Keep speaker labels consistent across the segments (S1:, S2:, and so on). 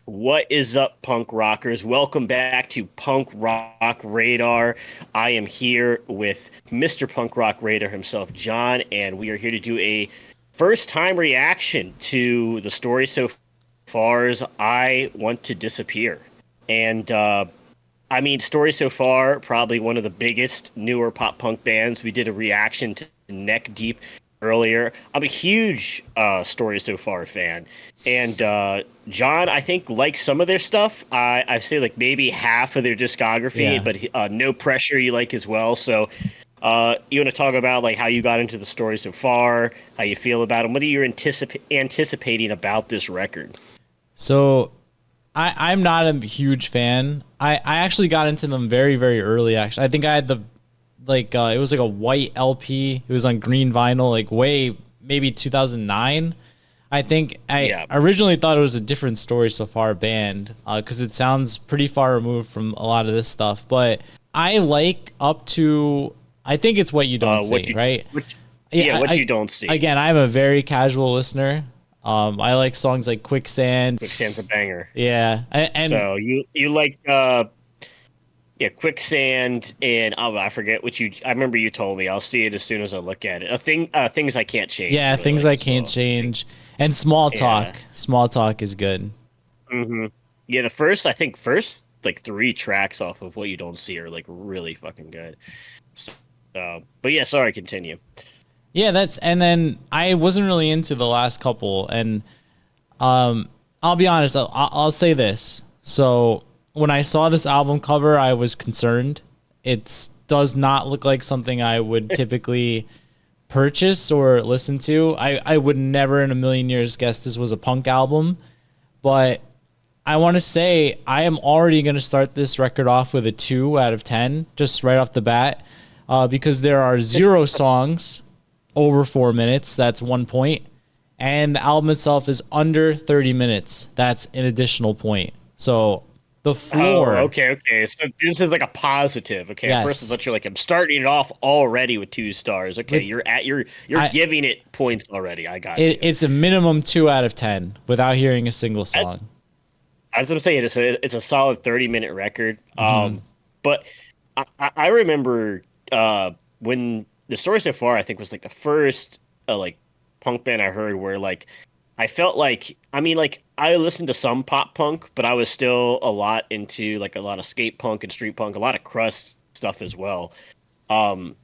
S1: What is up, punk rockers? Welcome back to Punk Rock Radar. I am here with Mr. Punk Rock Radar himself, John, and we are here to do a first time reaction to the story so far as I Want to Disappear. And story so far, probably one of the biggest newer pop punk bands. We did a reaction to Neck Deep earlier. I'm a huge Story So Far fan. And John, I think, likes some of their stuff. I say like maybe half of their discography,
S2: Yeah.
S1: but No Pressure you like as well. So you want to talk about like how you got into the story so far, how you feel about them? What are you anticipating about this record?
S2: So I'm not a huge fan. I actually got into them very, very early, actually. I think I had it was like a white LP. It was on green vinyl, like way maybe 2009. I think I
S1: Yeah.
S2: originally thought it was a different Story So Far band because it sounds pretty far removed from a lot of this stuff. But I like up to, I think it's What You Don't
S1: What
S2: See,
S1: you
S2: right?
S1: what yeah, what
S2: I
S1: you don't see.
S2: again, I'm a very casual listener. I like songs like Quicksand.
S1: Quicksand's a banger.
S2: Yeah, and
S1: So you like yeah, Quicksand and oh, I forget what you. I remember you told me. I'll see it as soon as I look at it. Things I can't change. You
S2: yeah,
S1: really
S2: things
S1: like
S2: I
S1: as
S2: can't
S1: well.
S2: change, and Small
S1: Yeah.
S2: Talk. Small Talk is good.
S1: hmm Yeah, I think first like three tracks off of What You Don't See are like really fucking good. So, but yeah, sorry, continue.
S2: Yeah, that's and then I wasn't really into the last couple, and I'll be honest. I'll say this. So when I saw this album cover, I was concerned. It does not look like something I would typically purchase or listen to. I would never in a million years guess this was a punk album, but I want to say I am already going to start this record off with a 2 out of 10, just right off the bat, because there are zero songs over 4 minutes. That's 1 point. And the album itself is under 30 minutes. That's an additional point. So the
S1: Oh,
S2: floor,
S1: okay. So this is like a positive. Okay, at first I
S2: yes.
S1: thought you're like I'm starting it off already with 2 stars. Okay,
S2: With
S1: you're
S2: I,
S1: giving it points already. I got you.
S2: it's a minimum 2 out of 10 without hearing a single
S1: As,
S2: song.
S1: as I'm saying, it's a solid 30-minute record.
S2: Hmm.
S1: But I remember when the story so far I think was like the first like punk band I heard where like I felt like like I listened to some pop punk, but I was still a lot into like a lot of skate punk and street punk, a lot of crust stuff as well. Um,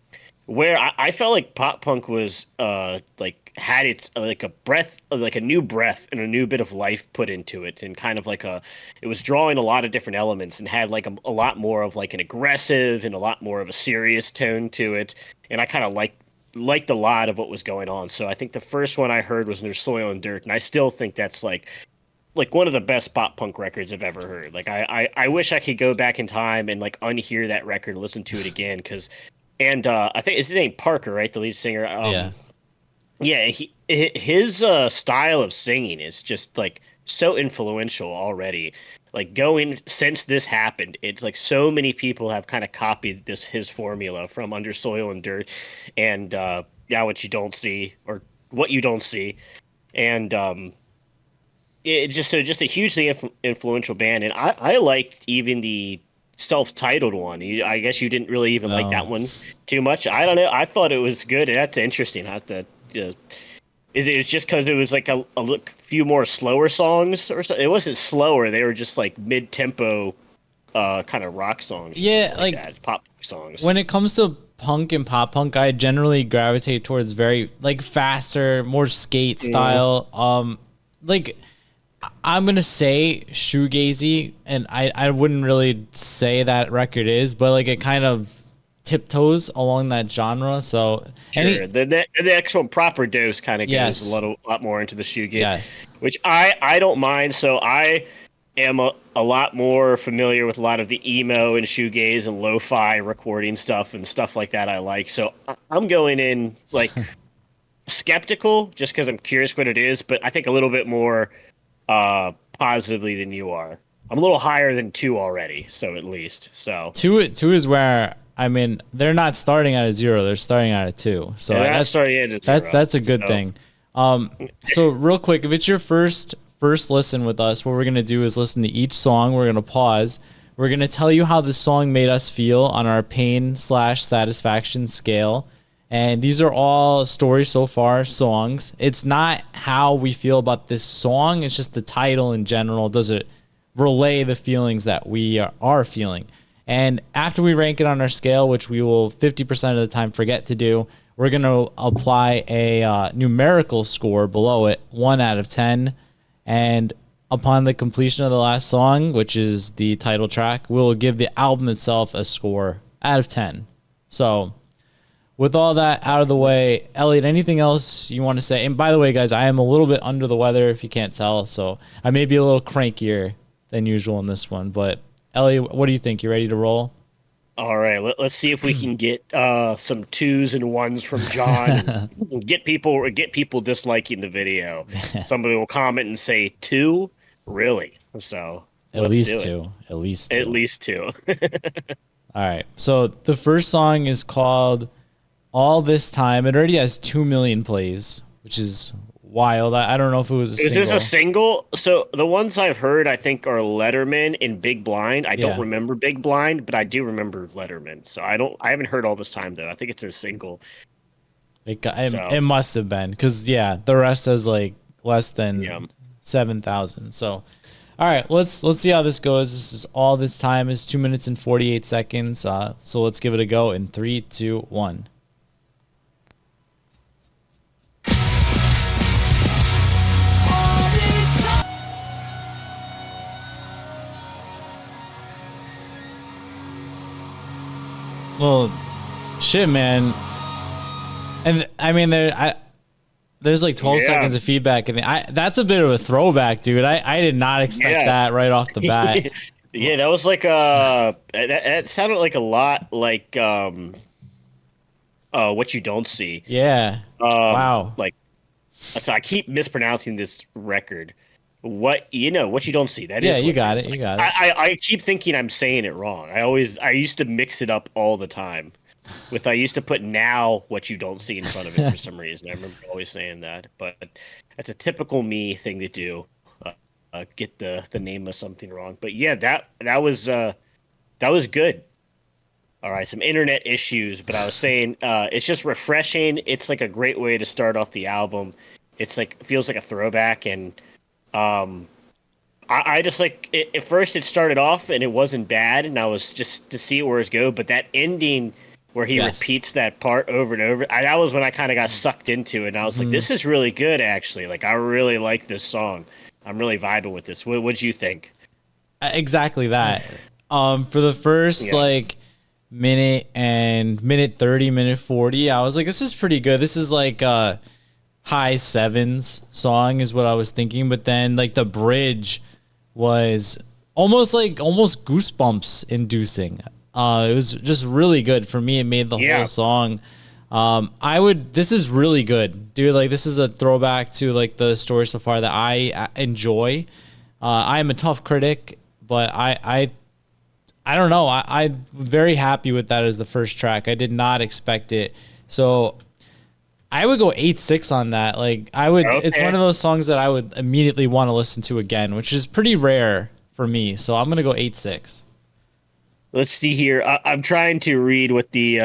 S1: where I felt like pop punk was like had its like a breath like a new breath and a new bit of life put into it and kind of like a it was drawing a lot of different elements and had like a lot more of like an aggressive and a lot more of a serious tone to it, and I kind of liked a lot of what was going on. So I think the first one I heard was Near Soil and Dirt, and I still think that's like one of the best pop punk records I've ever heard. Like I wish I could go back in time and like unhear that record, listen to it again, because and I think it's his name Parker, right? The lead singer.
S2: Yeah.
S1: Yeah, his style of singing is just like so influential already. Like going since this happened, it's like so many people have kind of copied this his formula from Under Soil and Dirt, and Now What You Don't See or What You Don't See, and it's just a hugely influential band, and I liked even the self-titled one. I guess you didn't really even like that
S2: No.
S1: one too much. I don't know. I thought it was good. That's interesting. I have to. Uh, is it was just because it was like few more slower songs or something? It wasn't slower. They were just like mid-tempo, kind of rock songs or something
S2: Yeah,
S1: like
S2: like
S1: that. Pop songs.
S2: when it comes to punk and pop punk, I generally gravitate towards very like faster, more skate
S1: Mm.
S2: style. Like I'm gonna say shoegazy, and I wouldn't really say that record is, but like it kind of tiptoes along that genre. So
S1: Sure.
S2: any
S1: The actual proper dose kind of goes
S2: yes,
S1: a lot more into the shoegaze,
S2: yes,
S1: which I don't mind. So I am a lot more familiar with a lot of the emo and shoegaze and lo-fi recording stuff and stuff like that I like. So I'm going in like skeptical just because I'm curious what it is, but I think a little bit more positively than you are. I'm a little higher than 2 already, so at least. So
S2: two is where I mean they're not starting at a 0, they're starting at a 2. So
S1: and that's
S2: that's
S1: starting at a
S2: that's
S1: 0.
S2: that's a good
S1: So
S2: thing. So real quick, if it's your first first listen with us, what we're going to do is listen to each song. We're going to pause. We're going to tell you how the song made us feel on our pain/satisfaction scale. And these are all stories so far songs. It's not how we feel about this song. It's just the title in general. Does it relay the feelings that we are feeling? And after we rank it on our scale, which we will 50% of the time forget to do, we're going to apply a numerical score below it, 1 out of 10. And upon the completion of the last song, which is the title track, we'll give the album itself a score out of 10. So with all that out of the way, Elliot, anything else you want to say? And by the way, guys, I am a little bit under the weather, if you can't tell, so I may be a little crankier than usual in this one. But Elliot, what do you think? You ready to roll?
S1: All right, let's see if we can get some 2s and 1s from John and get people disliking the video. Somebody will comment and say 2, really? So
S2: At
S1: let's
S2: least
S1: do
S2: two.
S1: it.
S2: At least two.
S1: At least 2.
S2: All right. So the first song is called All This Time. It already has 2 million plays, which is wild. I don't know if it was a
S1: Is
S2: single.
S1: this a single? So the ones I've heard, I think, are Letterman and Big Blind. I don't
S2: Yeah.
S1: remember Big Blind, but I do remember Letterman. So I haven't heard All This Time though. I think it's a single.
S2: It must have been because, yeah, the rest has like less than
S1: Yeah.
S2: 7,000. So, all right, let's see how this goes. This is All This Time is 2 minutes and 48 seconds. So let's give it a go in 3, 2, 1. Well, shit, man. And I mean, there's like 12
S1: Yeah.
S2: seconds of feedback, and that's a bit of a throwback, dude. I did not expect
S1: Yeah.
S2: that right off the bat.
S1: Yeah, that was like that sounded like a lot like What You Don't See.
S2: Yeah. Wow.
S1: Like so I keep mispronouncing this record. What you don't see. That is
S2: Yeah, you
S1: what
S2: got
S1: is.
S2: it. You
S1: Like,
S2: got it.
S1: I keep thinking I'm saying it wrong. I used to mix it up all the time. I used to put Now What You Don't See in front of it for some reason. I remember always saying that, but that's a typical me thing to do. Get the name of something wrong. But yeah, that was good. All right, some internet issues, but I was saying it's just refreshing. It's like a great way to start off the album. It's like feels like a throwback, and I just like it, at first it started off and it wasn't bad, and I was just to see where it's go. But that ending where he
S2: Yes.
S1: repeats that part over and over, that was when I kind of got sucked into it. And I was like, this is really good, actually. Like I really like this song. I'm really vibing with this. What'd you think?
S2: Exactly that. For the first
S1: Yeah.
S2: like minute 30, minute 40, I was like, this is pretty good. This is like high sevens song is what I was thinking. But then like the bridge was almost goosebumps inducing. It was just really good for me. It made the whole song. This is really good, dude. Like this is a throwback to like the story so far that I enjoy. I am a tough critic, but I don't know. I'm very happy with that as the first track. I did not expect it. So I would go 8.6 on that. Like it's one of those songs that I would immediately want to listen to again, which is pretty rare for me. So I'm going to go 8.6.
S1: Let's see here. I'm trying to read what the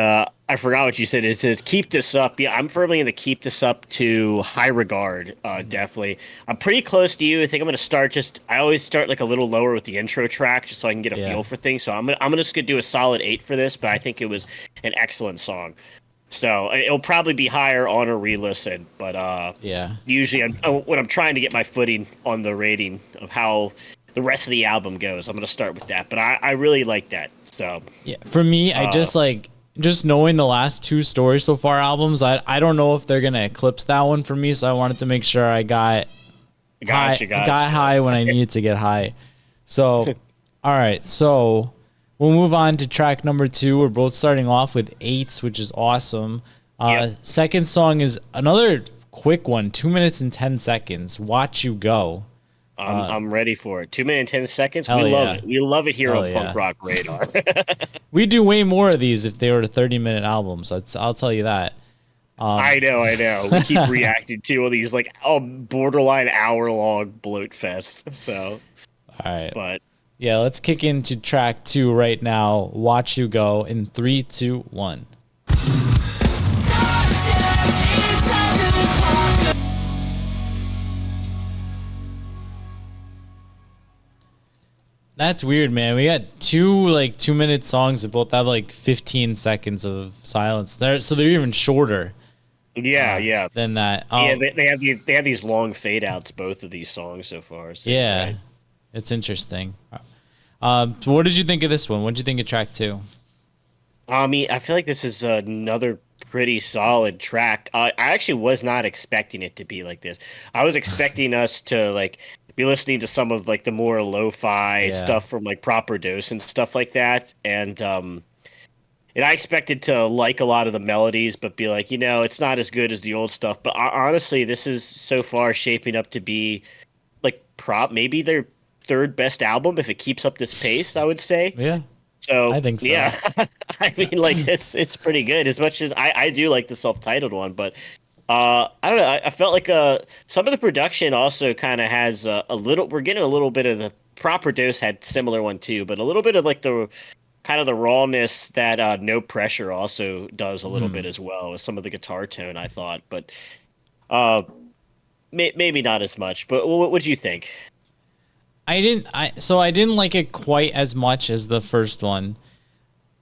S1: I forgot what you said. It says keep this up. Yeah, I'm firmly in the keep this up to high regard. Definitely. I'm pretty close to you. I think I'm gonna start I always start like a little lower with the intro track just so I can get a feel for things. So I'm gonna just do a solid 8 for this, but I think it was an excellent song. So it'll probably be higher on a re-listen, but usually when I'm trying to get my footing on the rating of how the rest of the album goes, I'm gonna start with that. But I really like that. So
S2: yeah, for me, I just knowing the last 2 Stories So Far albums, I don't know if they're gonna eclipse that one for me. So I wanted to make sure I got high when I needed to get high. So all right, so we'll move on to track number 2. We're both starting off with 8s, which is awesome. Second song is another quick one, 2 minutes and 10 seconds. Watch You Go.
S1: I'm ready for it. 2 minutes and 10 seconds. We
S2: Hell
S1: love
S2: yeah.
S1: it. We love it here
S2: Hell
S1: on
S2: yeah.
S1: Punk Rock Radar.
S2: We do way more of these if they were 30-minute albums. I'll tell you that.
S1: I know. We keep reacting to all these like borderline hour long bloat fest. So,
S2: All right.
S1: but
S2: Yeah, let's kick into track 2 right now. Watch You Go in 3, 2, 1. That's weird, man. We got two like 2-minute songs that both have like 15 seconds of silence. So they're even shorter
S1: yeah.
S2: than that.
S1: Yeah, they have these long fade outs, both of these songs so far. So you're
S2: Yeah,
S1: right.
S2: it's interesting. So what did you think of this one? What did you think of track 2?
S1: I mean, I feel like this is another pretty solid track. I actually was not expecting it to be like this. I was expecting us to like be listening to some of like the more lo-fi
S2: Yeah,
S1: stuff from like Proper Dose and stuff like that, and I expected to like a lot of the melodies, but be like, it's not as good as the old stuff. But honestly, this is so far shaping up to be like prop maybe their third best album if it keeps up this pace, I would say.
S2: yeah, I
S1: So
S2: think so.
S1: yeah, I mean, like it's pretty good. As much as I do like the self-titled one, but I don't know. I felt like some of the production also kind of has a little. We're getting a little bit of the Proper Dose had similar one too, but a little bit of like the kind of the rawness that No Pressure also does a little bit
S2: Hmm.
S1: as well with some of the guitar tone. I thought, but uh, maybe not as much. But what do you think?
S2: I didn't like it quite as much as the first one.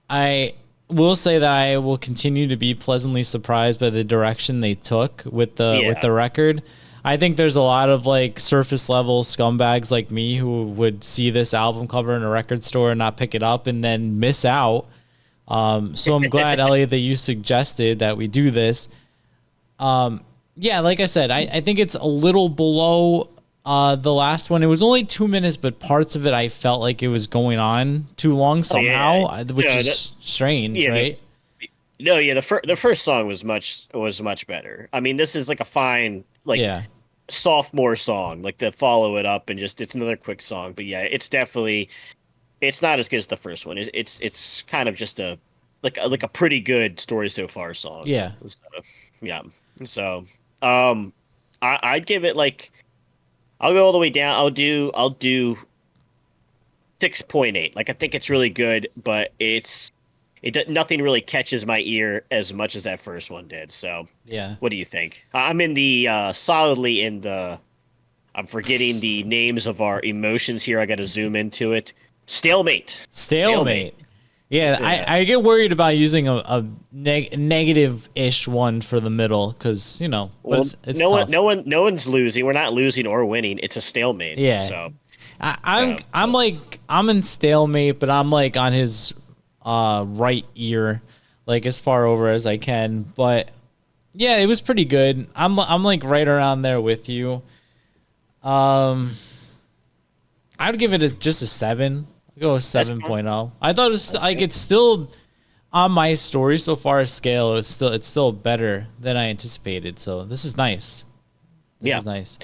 S2: I will say that I will continue to be pleasantly surprised by the direction they took with
S1: Yeah,
S2: the record. I think there's a lot of like surface level scumbags like me who would see this album cover in a record store and not pick it up and then miss out. So I'm glad, Elliot, that you suggested that we do this. Yeah, like I said, I think it's a little below the last one. It was only 2 minutes, but parts of it I felt like it was going on too long
S1: oh yeah,
S2: somehow, which
S1: yeah.
S2: is strange,
S1: Yeah,
S2: right?
S1: no, yeah. The first song was much better. I mean, this is like a fine like
S2: Yeah.
S1: sophomore song, like to follow it up and just it's another quick song. But yeah, it's not as good as the first one. It's kind of just a pretty good story so far song.
S2: Yeah.
S1: So, yeah. So um, I'd give it like I'll go all the way down. I'll do 6.8. Like I think it's really good, but nothing really catches my ear as much as that first one did. So,
S2: Yeah.
S1: what do you think? I'm in the solidly in the. I'm forgetting the names of our emotions here. I got to zoom into it. Stalemate.
S2: Stalemate. Yeah,
S1: Yeah.
S2: I get worried about using a negative-ish one for the middle because, but
S1: Well,
S2: it's tough.
S1: no one's losing. We're not losing or winning. It's a stalemate.
S2: Yeah.
S1: So,
S2: I'm like I'm in stalemate, but I'm like on his right ear, like as far over as I can. But yeah, it was pretty good. I'm like right around there with you. Um, I'd give it just a 7. I'd go with
S1: that's
S2: 7.0. I thought it's like it's still on my story so far scale. It's still better than I anticipated. So this is nice. This
S1: yeah.
S2: is nice.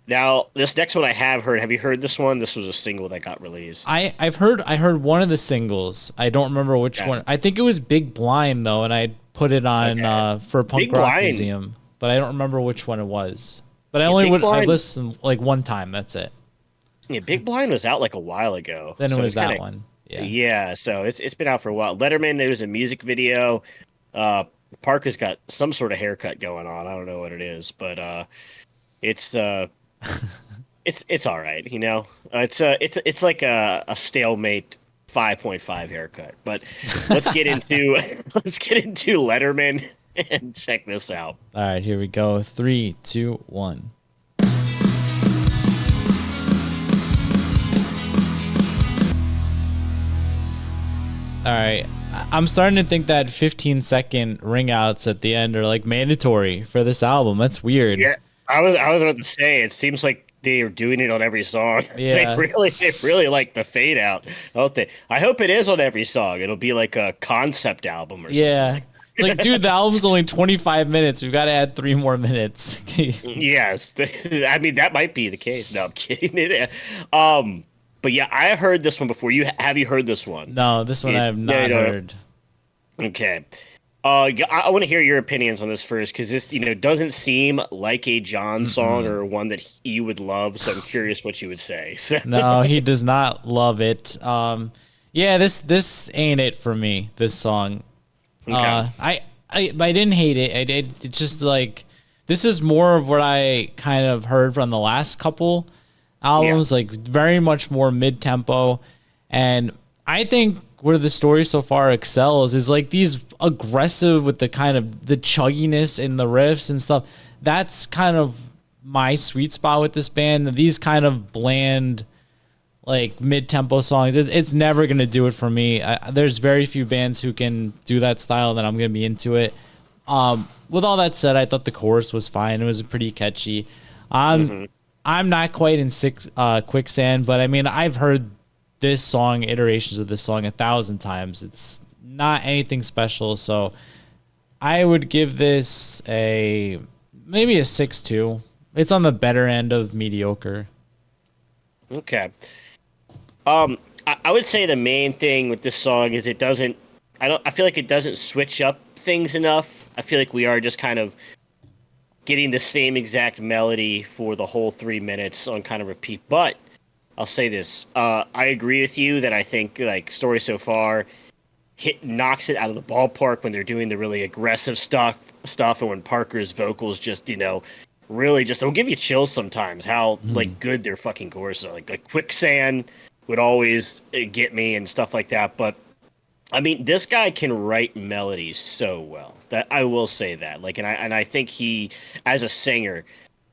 S1: Now, this next one I have heard. Have you heard this one? This was a single that got released.
S2: I heard one of the singles. I don't remember which
S1: Yeah.
S2: one. I think it was Big Blind though, and I put it on
S1: Okay.
S2: for Punk
S1: Big
S2: Rock
S1: Blind.
S2: Museum, but I don't remember which one it was. But
S1: Yeah, Big
S2: I
S1: Blind.
S2: listened like one time. That's it.
S1: Yeah, Big Blind was out like a while ago.
S2: Then it
S1: So
S2: was
S1: it's kind
S2: that
S1: of
S2: one. Yeah.
S1: yeah. So it's been out for a while. Letterman. There was a music video. Uh, Parker's got some sort of haircut going on. I don't know what it is, but it's it's all right. It's like a stalemate 5.5 haircut. But let's get into let's get into Letterman and check this out.
S2: All right, here we go. 3, 2, 1. All right. I'm starting to think that 15-second ring outs at the end are like mandatory for this album. That's weird.
S1: Yeah, I was about to say it seems like they are doing it on every song.
S2: Yeah.
S1: They really like the fade out, don't they? I hope it is on every song. It'll be like a concept album or something
S2: Yeah.
S1: like.
S2: It's like, dude, the album's only 25 minutes. We've got to add 3 more minutes.
S1: Yes, I mean that might be the case. No, I'm kidding. But yeah, I have heard this one before. Have you heard this one?
S2: No, this one I have
S1: Yeah,
S2: not
S1: you don't.
S2: heard.
S1: Okay. Yeah, I want to hear your opinions on this first because this, doesn't seem like a John song
S2: Mm-mm.
S1: or one that you would love. So I'm curious what you would say. So,
S2: No, he does not love it. Yeah, this ain't it for me. This song.
S1: okay,
S2: I didn't hate it. I did. It's just like this is more of what I kind of heard from the last couple
S1: yeah,
S2: albums, like very much more mid tempo, and I think where the story so far excels is like these aggressive with the kind of the chugginess in the riffs and stuff. That's kind of my sweet spot with this band. These kind of bland like mid-tempo songs, it's never gonna do it for me. There's very few bands who can do that style that I'm gonna be into it. With all that said, I thought the chorus was fine. It was pretty catchy. Um,
S1: hmm
S2: I'm not quite in quicksand, but I mean I've heard this song, iterations of this song 1,000 times. It's not anything special, so I would give this a maybe a 6.2. It's on the better end of mediocre.
S1: okay. I would say the main thing with this song is it doesn't. I feel like it doesn't switch up things enough. I feel like we are just kind of getting the same exact melody for the whole 3 minutes on kind of repeat. But I'll say this: I agree with you that I think like story so far knocks it out of the ballpark when they're doing the really aggressive stuff, and when Parker's vocals just really just they'll give you chills sometimes. How like good their fucking choruses are. Like quicksand would always get me and stuff like that. But I mean, this guy can write melodies so well that I will say that. Like, and I think he, as a singer,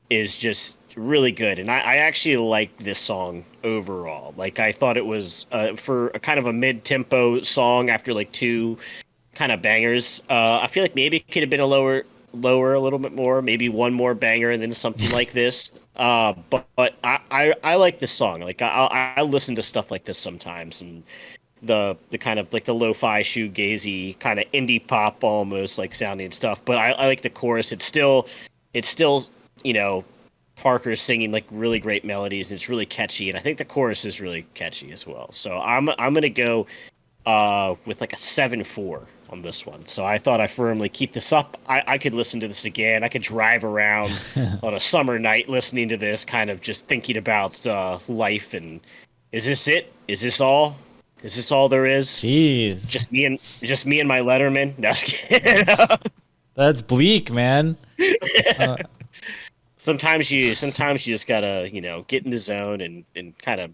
S1: is just really good. And I actually like this song overall. Like, I thought it was for a kind of a mid-tempo song after like two kind of bangers. I feel like maybe it could have been a lower a little bit more, maybe one more banger and then something like this. But I like this song. Like, I listen to stuff like this sometimes, and the kind of like the lo-fi shoegazy kind of indie pop almost like sounding stuff. But I like the chorus. It's still you know Parker's singing like really great melodies and it's really catchy. And I think the chorus is really catchy as well. So I'm gonna go with like a 7.4 on this one. So I thought I firmly keep this up. I could listen to this again. I could drive around on a summer night listening to this, kind of just thinking about life and is this it? Is this all? Is this all there is?
S2: Jeez,
S1: Just me and my Letterman. No, just kidding.
S2: that's bleak, man. Uh,
S1: sometimes you just gotta get in the zone and kind of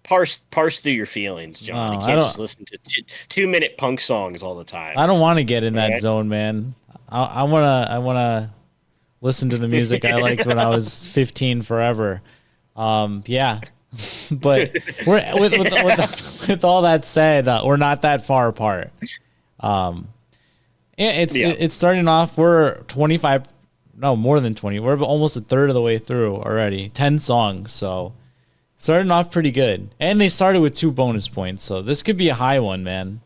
S1: parse through your feelings, John. You
S2: no,
S1: can't just listen to 2 minute punk songs all the time.
S2: I don't want to get in that
S1: Right?
S2: zone, man. I wanna listen to the music I liked when I was 15 forever. Yeah, but with all that said, we're not that far apart. Um, yeah,
S1: Yeah.
S2: it's starting off. We're 25, no more than 20. We're almost a third of the way through already. 10 songs, so starting off pretty good. And they started with 2 bonus points, so this could be a high one, man.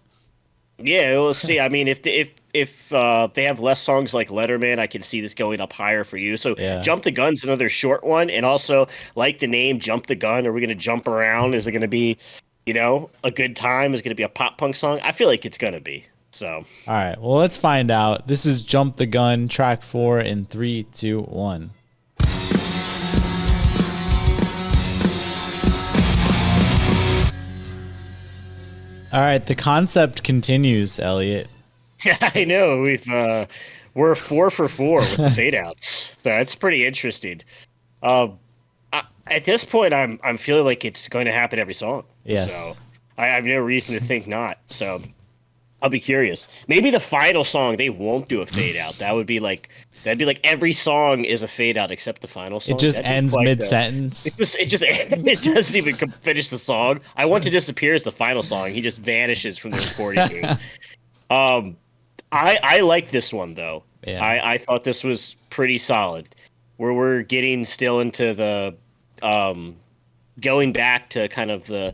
S1: Yeah, we'll see. I mean, if they have less songs like Letterman, I can see this going up higher for you. So
S2: Yeah.
S1: Jump the Gun's another short one, and also like the name Jump the Gun. Are we going to jump around? Is it going to be, a good time? Is it going to be a pop punk song? I feel like it's going to be. So
S2: All right. Well, let's find out. This is Jump the Gun, track 4 in 3, 2, 1. All right. The concept continues, Elliot.
S1: I know we're 4 for 4 with the fade outs. That's pretty interesting. At this point, I'm feeling like it's going to happen every song. So
S2: Yes.
S1: I have no reason to think not. So I'll be curious. Maybe the final song they won't do a fade out. That'd be like every song is a fade out except the final
S2: It
S1: song.
S2: just
S1: That'd be
S2: ends
S1: quite
S2: mid
S1: the.
S2: sentence.
S1: It just it doesn't even finish the song. I Want to Disappear is the final song. He just vanishes from the recording booth. Um, I like this one though.
S2: Yeah.
S1: I thought this was pretty solid. Where we're getting still into the um going back to kind of the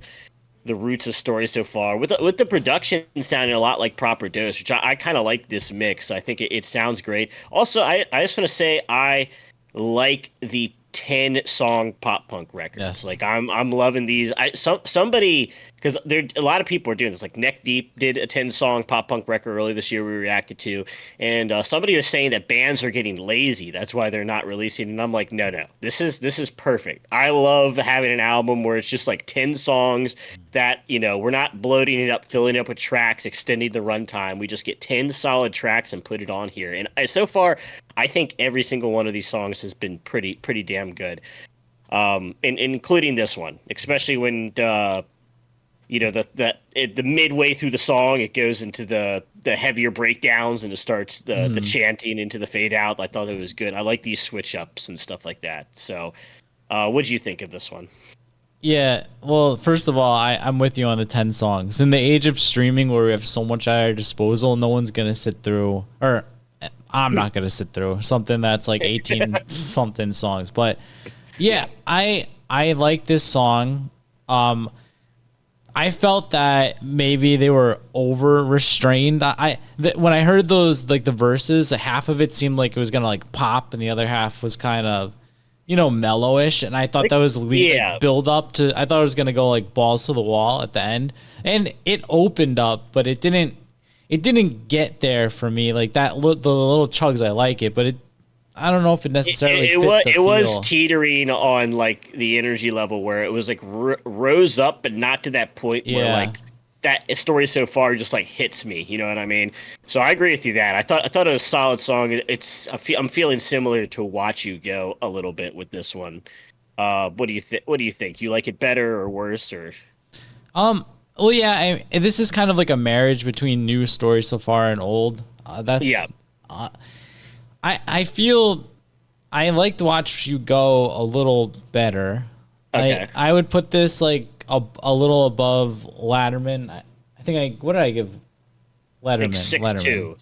S1: roots of story so far with the production sounding a lot like Proper Dose, which I kind of like this mix. I think it sounds great. Also, I just want to say I like the 10-song pop punk records.
S2: Yes.
S1: Like I'm loving these. Somebody, because there a lot of people are doing this. Like Neck Deep did a 10-song pop punk record earlier this year we reacted to, and somebody was saying that bands are getting lazy. That's why they're not releasing. And I'm like, no, no, this is perfect. I love having an album where it's just like 10 songs that, we're not bloating it up, filling it up with tracks, extending the runtime. We just get 10 solid tracks and put it on here. And so far, I think every single one of these songs has been pretty damn good. Including this one, especially when the midway through the song it goes into the heavier breakdowns and it starts the chanting into the fade out. I thought it was good. I like these switch ups and stuff like that. So, what do you think of this one?
S2: Yeah, well, first of all, I'm with you on the 10 songs. In the age of streaming where we have so much at our disposal, no one's going to sit through, or I'm not going to sit through something that's like 18 something songs. But yeah, I like this song. I felt that maybe they were over restrained. When I heard those, like the verses, half of it seemed like it was going to like pop and the other half was kind of mellowish, and I thought that was build up to. I thought it was gonna go like balls to the wall at the end, and it opened up, but it didn't. It didn't get there for me like that. The little chugs, I like it, but I don't know if it necessarily.
S1: It was teetering on like the energy level where it was like rose up, but not to that point where like that story so far just like hits me. You know what I mean? So I agree with you that I thought it was a solid song. I'm feeling similar to Watch You Go a little bit with this one. What do you think? What do you think? You like it better or worse or?
S2: Well, yeah. This is kind of like a marriage between new stories so far and old. I feel I liked Watch You Go a little better.
S1: Okay.
S2: I would put this like a little above Letterman. I think what did I give Letterman?
S1: 6.2.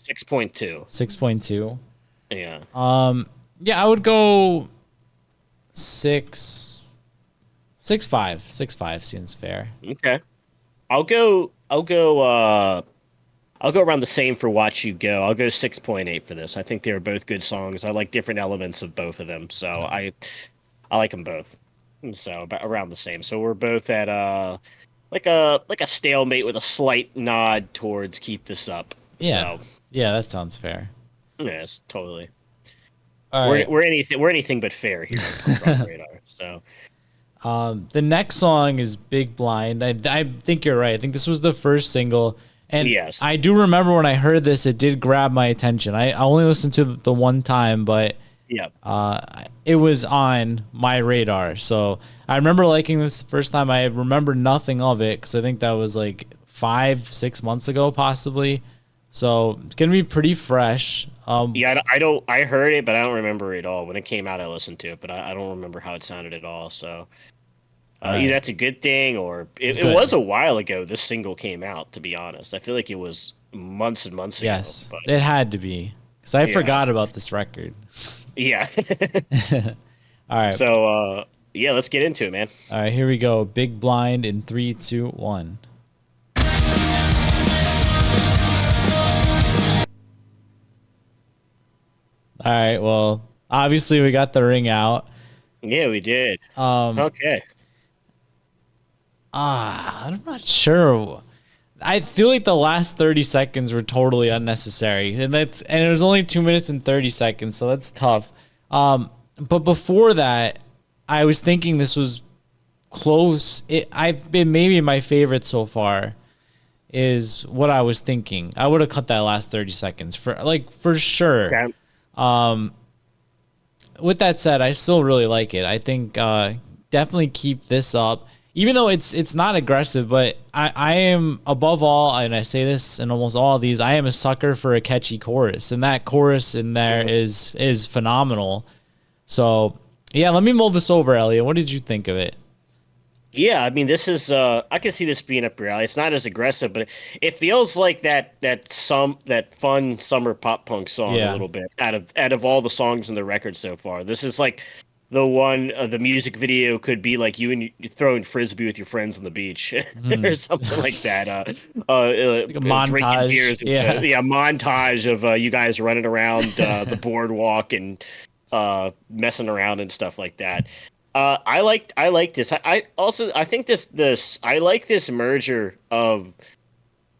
S2: 6.2.
S1: Yeah.
S2: Yeah, I would go 6.5. 6.5 seems fair.
S1: Okay. I'll go around the same for Watch You Go. I'll go 6.8 for this. I think they're both good songs. I like different elements of both of them. So I like them both. So about around the same. So we're both at like a stalemate with a slight nod towards keep this up.
S2: Yeah.
S1: So,
S2: yeah, that sounds fair.
S1: yes, totally.
S2: All right.
S1: We're anything but fair here on Punk Rock Radar. So
S2: the next song is Big Blind. I think you're right. I think this was the first single. And
S1: yes.
S2: I do remember when I heard this, it did grab my attention. I only listened to the one time, but
S1: yeah,
S2: it was on my radar. So I remember liking this the first time. I remember nothing of it because I think that was like 5-6 months ago, possibly. So it's gonna be pretty fresh.
S1: yeah, I heard it, but I don't remember it all. When it came out, I listened to it, but I don't remember how it sounded at all. So either that's a good thing or it was a while ago this single came out, to be honest. I feel like it was months and months ago.
S2: Yes, but it had to be because I forgot about this record.
S1: Yeah.
S2: All right.
S1: So, yeah, let's get into it, man.
S2: All right, here we go. Big Blind in 3, 2, 1. All right, well, obviously we got the ring out.
S1: Yeah, we did. Okay.
S2: I'm not sure. I feel like the last 30 seconds were totally unnecessary. And it was only 2 minutes and 30 seconds, so that's tough. But before that, I was thinking this was close. I've been maybe my favorite so far is what I was thinking. I would have cut that last 30 seconds for sure.
S1: Okay.
S2: With that said, I still really like it. I think definitely keep this up. Even though it's not aggressive, but I am above all, and I say this in almost all of these, I am a sucker for a catchy chorus, and that chorus in there is phenomenal. So yeah, let me mull this over, Elliot. What did you think of it?
S1: Yeah, I mean, this is I can see this being up your alley. It's not as aggressive, but it feels like that fun summer pop punk song a little bit out of all the songs in the record so far. This is like the one the music video could be like you throwing frisbee with your friends on the beach or something like that.
S2: Like a montage.
S1: Beers montage of you guys running around the boardwalk and messing around and stuff like that. I like this. I also I think this I like this merger of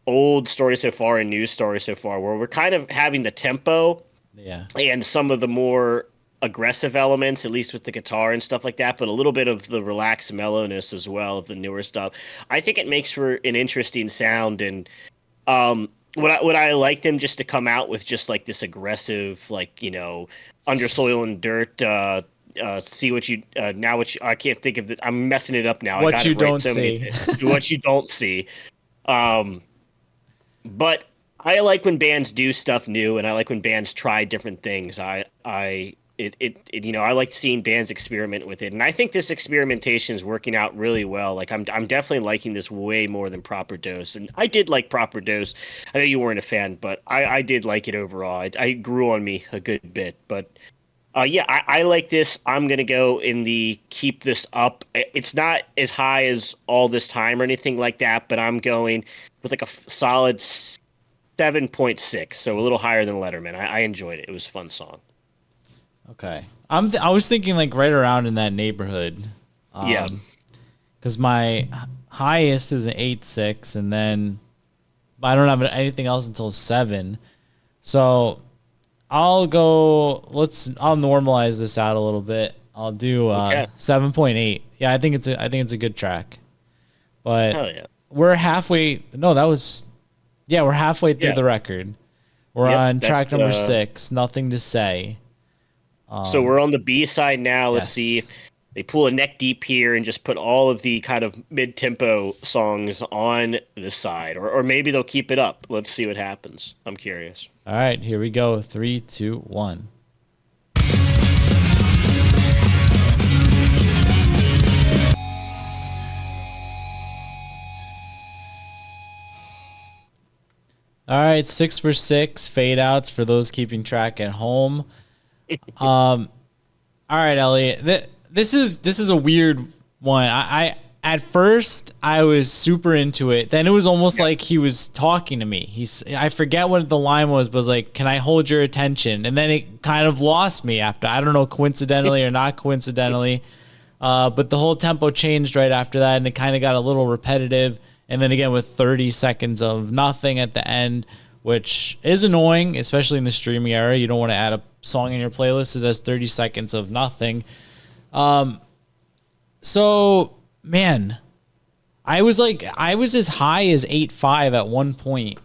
S1: old story so far and new story so far, where we're kind of having the tempo
S2: Yeah.
S1: and some of the more aggressive elements, at least with the guitar and stuff like that, but a little bit of the relaxed mellowness as well of the newer stuff. I think it makes for an interesting sound, and would I like them just to come out with just like this aggressive, like, under soil and dirt, see what you now what you, I can't think of I'm messing it up now. I
S2: What
S1: got
S2: you
S1: it right
S2: don't
S1: so many
S2: see.
S1: times. What you don't see. Um, but I like when bands do stuff new, and I like when bands try different things. I like seeing bands experiment with it, and I think this experimentation is working out really well. Like I'm definitely liking this way more than Proper Dose, and I did like Proper Dose. I know you weren't a fan, but I did like it overall. I grew on me a good bit, but yeah, I like this. I'm gonna go in the keep this up. It's not as high as All This Time or anything like that, but I'm going with like a solid 7.6, so a little higher than Letterman. I enjoyed it. It was a fun song.
S2: Okay. I was thinking like right around in that neighborhood.
S1: Yeah.
S2: Because my highest is an 8.6, and then I don't have anything else until 7. So I'll normalize this out a little bit. I'll do
S1: Okay.
S2: 7.8. Yeah, I think it's a good track. But
S1: Hell yeah.
S2: we're halfway. No, that was yeah, we're halfway through
S1: Yeah.
S2: the record. We're
S1: Yep.
S2: on
S1: That's
S2: track number 6. Nothing to say.
S1: so we're on the B side now. Let's see
S2: Yes.
S1: if they pull a neck deep here and just put all of the kind of mid-tempo songs on the side, or maybe they'll keep it up. Let's see what happens. I'm curious.
S2: All right, here we go. 3, 2, 1. All right, 6 for 6 fade outs for those keeping track at home. All right, Elliot. This is a weird one. I at first I was super into it. Then it was almost like he was talking to me. I forget what the line was, but it was like, "Can I hold your attention?" And then it kind of lost me after. I don't know, coincidentally or not coincidentally. But the whole tempo changed right after that, and it kind of got a little repetitive. And then again with 30 seconds of nothing at the end, which is annoying, especially in the streaming era. You don't want to add a song in your playlist that has 30 seconds of nothing. So, man, I was as high as 8.5 at one point.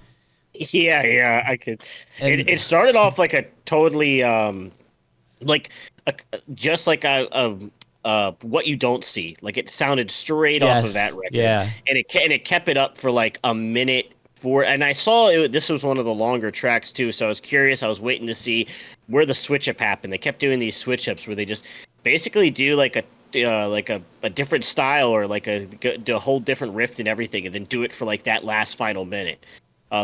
S1: Yeah, yeah, I could.
S2: And
S1: It started off like a totally like a, just like what you don't see. Like it sounded straight off of that
S2: yes,
S1: record,
S2: yeah.
S1: and it kept it up for like a minute. And I saw this was one of the longer tracks too, so I was curious. I was waiting to see where the switch up happened. They kept doing these switch ups where they just basically do like a different style or like a whole different riff and everything, and then do it for like that last final minute.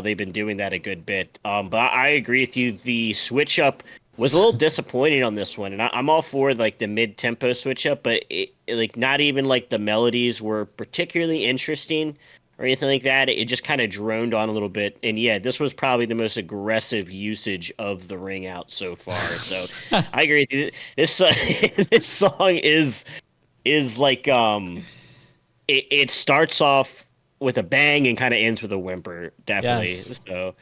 S1: They've been doing that a good bit. But I agree with you. The switch up was a little disappointing on this one, and I'm all for like the mid tempo switch up, but like not even like the melodies were particularly interesting or anything like that. It just kind of droned on a little bit. And yeah, this was probably the most aggressive usage of the ring out so far. So I agree with you. This this song is like it starts off with a bang and kind of ends with a whimper, definitely.
S2: Yes.
S1: So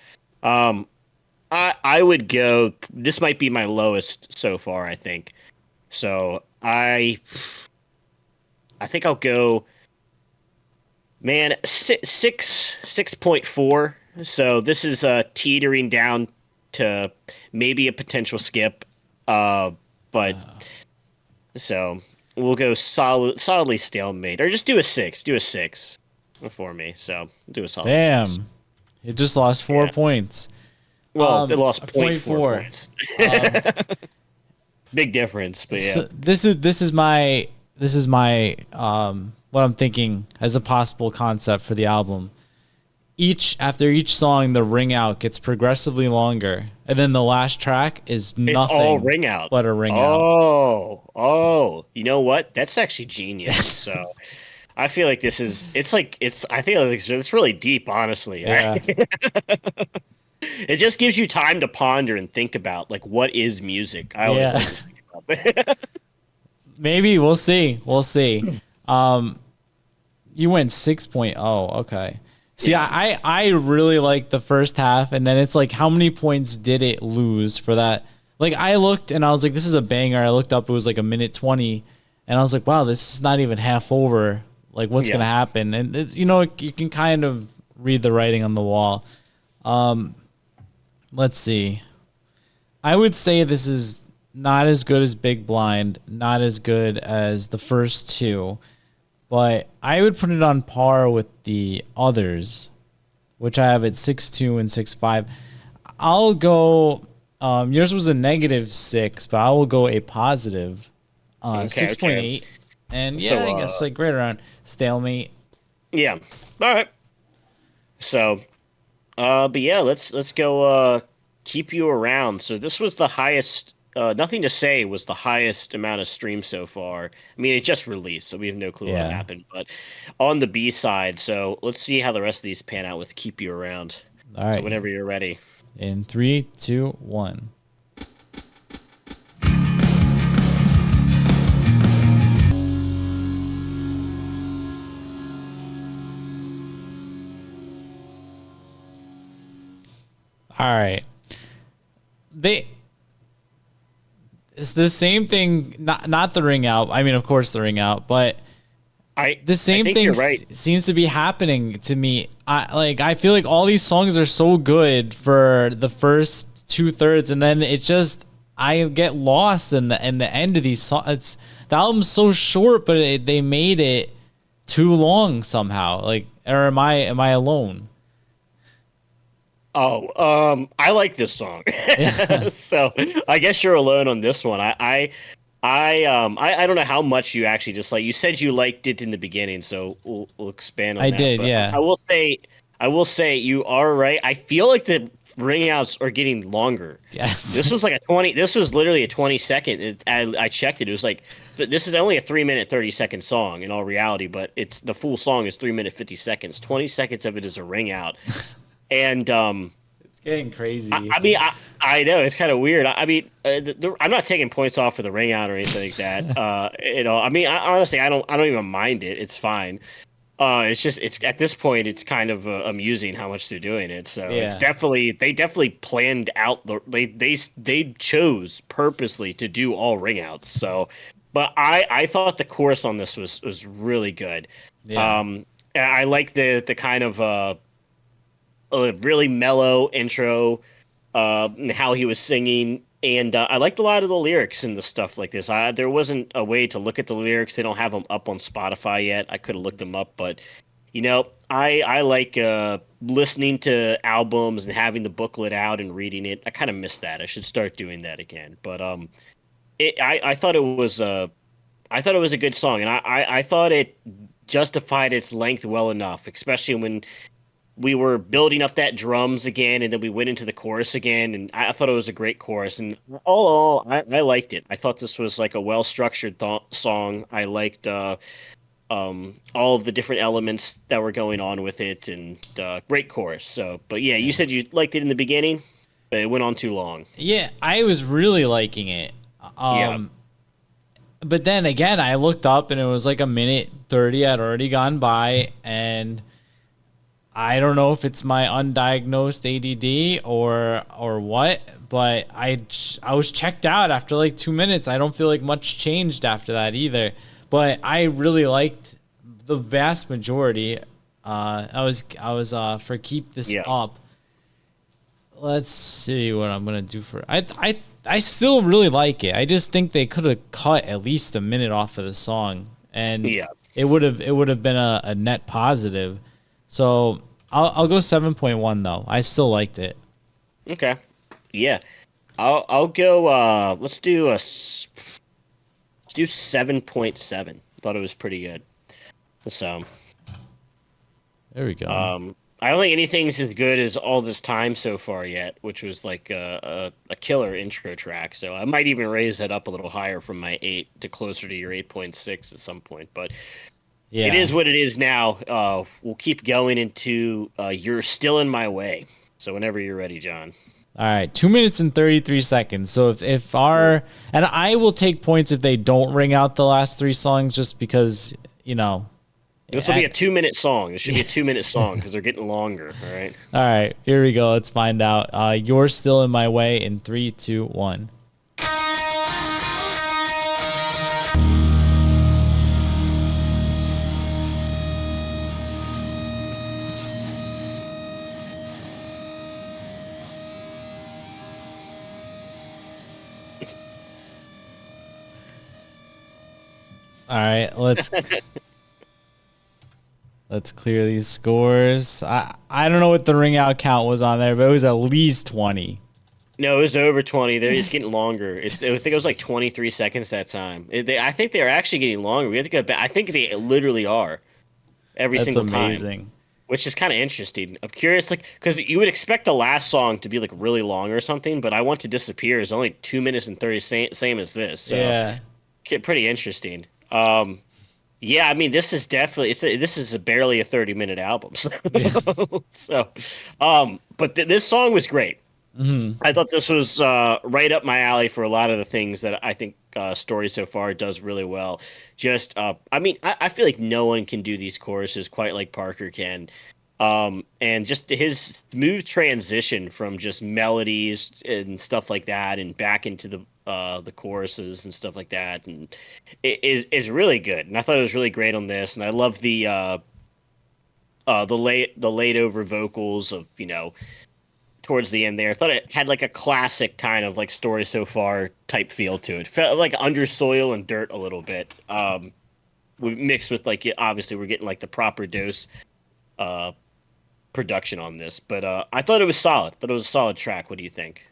S1: I would go, this might be my lowest so far, I think. So I think I'll go, man, 6.4. So this is teetering down to maybe a potential skip. But so we'll go solidly stalemate, or just do a 6. Do a 6 for me. So do a solid 6.
S2: Damn. It just lost 4
S1: Yeah.
S2: points.
S1: Well, it lost
S2: A
S1: point
S2: point
S1: 0.4
S2: four.
S1: points. Big difference, but yeah.
S2: So this is my what I'm thinking as a possible concept for the album. After each song, the ring out gets progressively longer, and then the last track is
S1: It's all
S2: nothing
S1: ring out.
S2: but a ring out.
S1: Oh, you know what? That's actually genius. So I feel like I think it's really deep, honestly.
S2: Yeah.
S1: It just gives you time to ponder and think about like what is music. I always
S2: Yeah.
S1: like to think
S2: Maybe we'll see. We'll see. You went 6.0. Okay. See,
S1: Yeah.
S2: I really like the first half, and then it's like, how many points did it lose for that? Like, I looked and I was like, this is a banger. I looked up, it was like a minute 20, and I was like, wow, this is not even half over. Like, what's
S1: Yeah.
S2: gonna happen? And it's, you can kind of read the writing on the wall. Let's see. I would say this is not as good as Big Blind, not as good as the first two, but I would put it on par with the others, which I have at 6.2 and 6.5. I'll go. Yours was a -6, but I will go a positive
S1: Okay. Okay.
S2: 6.8. And yeah,
S1: So,
S2: I guess like right around stalemate.
S1: yeah. All right. So, but yeah, let's go. Keep you around. So this was the highest. Nothing to say was the highest amount of streams so far. I mean, it just released, so we have no clue what
S2: Yeah.
S1: happened. But on the B side, so let's see how the rest of these pan out with "Keep You Around."
S2: All
S1: So
S2: right.
S1: whenever you're ready.
S2: In 3, 2, 1. All right. They It's the same thing. Not the ring out. I mean, of course, the ring out, but the
S1: I
S2: same
S1: think
S2: thing
S1: you're right.
S2: seems to be happening to me. I feel like all these songs are so good for the first two-thirds, and then it just I get lost in the end of these songs. It's the album's so short, but they made it too long somehow. Like, or am I alone?
S1: Oh, I like this song.
S2: Yeah,
S1: So I guess you're alone on this one. I don't know how much you actually dislike. You said you liked it in the beginning, so we'll expand on
S2: I
S1: that.
S2: did.
S1: But
S2: Yeah.
S1: I will say you are right. I feel like the ring outs are getting longer.
S2: Yes.
S1: This was like a 20. This was literally a 20-second. I checked it. It was like this is only a 3 minute 30-second song in all reality, but it's the full song is 3 minute 50 seconds. 20 seconds of it is a ring out, and
S2: It's getting crazy.
S1: I mean, I know it's kind of weird. I mean, I'm not taking points off for the ring out or anything like that. I mean, honestly, I don't even mind it. It's fine. It's just, it's at this point, it's kind of amusing how much they're doing it. So it's
S2: Yeah.
S1: definitely, they definitely planned out they chose purposely to do all ring outs. So, but I thought the chorus on this was really good.
S2: Yeah.
S1: I like the kind of a really mellow intro, and how he was singing, and I liked a lot of the lyrics and the stuff like this. There wasn't a way to look at the lyrics; they don't have them up on Spotify yet. I could have looked them up, but I like listening to albums and having the booklet out and reading it. I kind of miss that. I should start doing that again. But I thought it was I thought it was a good song, and I thought it justified its length well enough, especially when we were building up that drums again, and then we went into the chorus again, and I thought it was a great chorus. And all in all, I liked it. I thought this was like a well structured song. I liked all of the different elements that were going on with it, and great chorus. So, but yeah, you
S2: Yeah.
S1: said you liked it in the beginning, but it went on too long.
S2: Yeah, I was really liking it.
S1: Yeah,
S2: Um, but then again, I looked up and it was like a minute 30 had already gone by, and I don't know if it's my undiagnosed ADD or what, but I was checked out after like 2 minutes. I don't feel like much changed after that either. But I really liked the vast majority. I was for keep this
S1: yeah,
S2: up. Let's see what I'm gonna do for I still really like it. I just think they could have cut at least a minute off of the song, and
S1: yeah.
S2: it would have been a net positive. So I'll go 7.1 though. I still liked it.
S1: Okay, yeah. I'll go. Let's do 7.7. Thought it was pretty good. So.
S2: There we go.
S1: I don't think anything's as good as All This Time so far yet, which was like a killer intro track. So I might even raise that up a little higher from my 8 to closer to your 8.6 at some point. But it
S2: Yeah.
S1: is what it is now. We'll keep going into You're Still in My Way. So whenever you're ready, John.
S2: All right, 2 minutes and 33 seconds. So if our and I will take points if they don't ring out the last three songs, just because you know.
S1: This will be a 2 minute song. This should be a 2 minute song because they're getting longer. All right.
S2: All right, here we go. Let's find out. You're still in my way in three, two, one. All right, let's clear these scores. I don't know what the ring out count was on there, but it was at least 20.
S1: No, it was over 20. It's getting longer. I think it was like 23 seconds that time. I think they're actually getting longer. We have to go back. I think they literally are every
S2: That's
S1: single time,
S2: amazing.
S1: which is kind of interesting. I'm curious, like, because you would expect the last song to be like really long or something, but I Want to Disappear is only 2 minutes and 30, same as this. So,
S2: Yeah.
S1: pretty interesting. Yeah, I mean, this is definitely this is barely a 30-minute album. So,
S2: Yeah.
S1: but this song was great.
S2: Hmm.
S1: I thought this was right up my alley for a lot of the things that I think Story so far does really well. Just, I mean, I feel like no one can do these choruses quite like Parker can. And just his smooth transition from just melodies and stuff like that, and back into the choruses and stuff like that, and it is really good. And I thought it was really great on this. And I love the laid over vocals of towards the end there. I thought it had like a classic kind of like Story so far type feel to it. Felt like under soil and dirt a little bit. We mixed with like obviously we're getting like the proper dose uh production on this, but I thought it was solid. Thought it was a solid track. What do you think?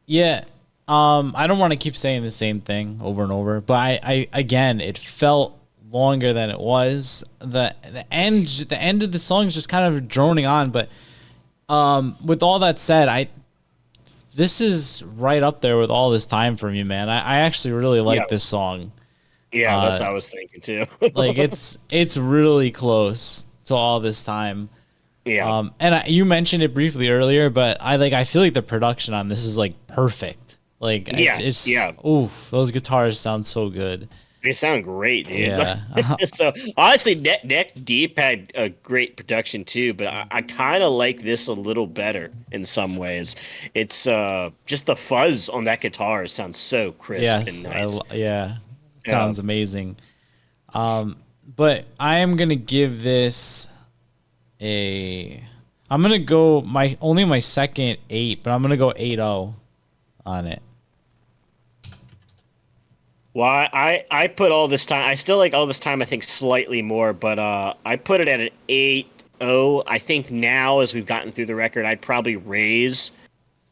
S2: Yeah. I don't want to keep saying the same thing over and over, but I again, it felt longer than it was. The end of the song is just kind of droning on, but with all that said, this is right up there with All This Time for me, man. I actually really like
S1: Yeah,
S2: this song.
S1: yeah, that's
S2: Uh,
S1: what I was thinking too.
S2: like it's really close to All This Time.
S1: Yeah,
S2: And you mentioned it briefly earlier, but I feel like the production on this is like perfect. Like
S1: yeah,
S2: it's
S1: yeah.
S2: oof, those guitars sound so good.
S1: They sound great, dude.
S2: Yeah.
S1: So honestly, Neck Deep had a great production too, but I kind of like this a little better in some ways. It's just the fuzz on that guitar sounds so crisp and
S2: Yes,
S1: nice.
S2: yeah.
S1: Yeah.
S2: Sounds amazing. But I am gonna give this a. I'm gonna go my second 8, but I'm gonna go 8-0 on it.
S1: Well, I put All This Time. I still like All This Time. I think slightly more, but I put it at an 8-0. I think now, as we've gotten through the record, I'd probably raise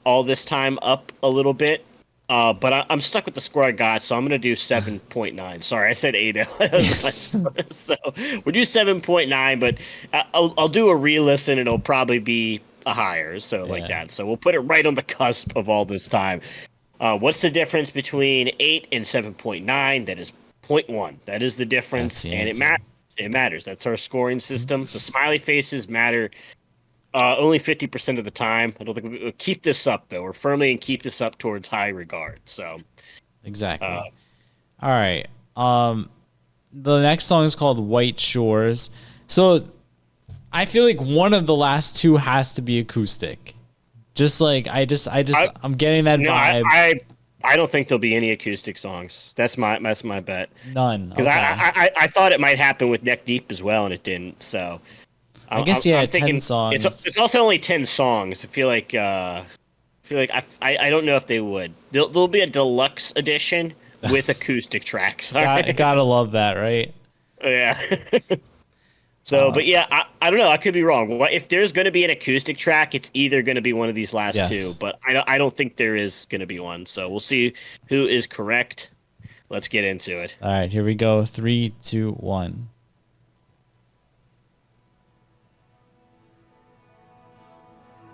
S1: All This Time up a little bit. But I'm stuck with the score I got, so I'm gonna do 7.9. Sorry, I said 8-0. So we'll do 7.9, but I'll do a re-listen. It'll probably be a higher, so like
S2: Yeah,
S1: that. So we'll put it right on the cusp of All This Time. What's the difference between 8 and 7.9? That is zero point 0.1. That is the
S2: that's
S1: difference,
S2: the
S1: and it
S2: answer.
S1: it matters. That's our scoring system. The smiley faces matter only 50% of the time. I don't think we'll keep this up, though. We're firmly and keep this up towards high regard. So, uh,
S2: Exactly. All right. The next song is called White Shores. So I feel like one of the last two has to be acoustic. Just like
S1: I
S2: I'm getting that
S1: no,
S2: vibe.
S1: I don't think there'll be any acoustic songs. That's my bet.
S2: None.
S1: Because
S2: Okay.
S1: I thought it might happen with Neck Deep as well, and it didn't. So
S2: I guess yeah,
S1: I'm
S2: 10
S1: thinking
S2: songs.
S1: it's also only 10 songs. I feel like I don't know if they would. There'll be a deluxe edition with acoustic tracks. All right.
S2: Gotta love that, right?
S1: Yeah. So,
S2: Uh,
S1: but yeah, I don't know. I could be wrong. If there's going to be an acoustic track, it's either going to be one of these last two.
S2: yes.
S1: But I don't think there is going to be one. So we'll see who is correct. Let's get into it.
S2: All right, here we go. Three, two, one.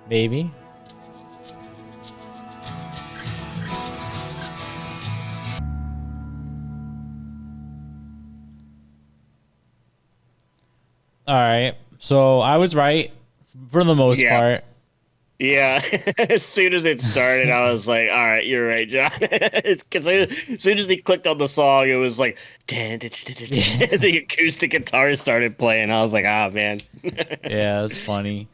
S2: Baby. All right. So I was right for the most
S1: Yeah.
S2: part.
S1: Yeah, as soon as it started, I was like, "All right, you're right, John." Because as soon as he clicked on the song, it was like,
S2: Yeah.
S1: the acoustic guitar started playing. I was like, "Ah, man."
S2: Yeah, it's funny.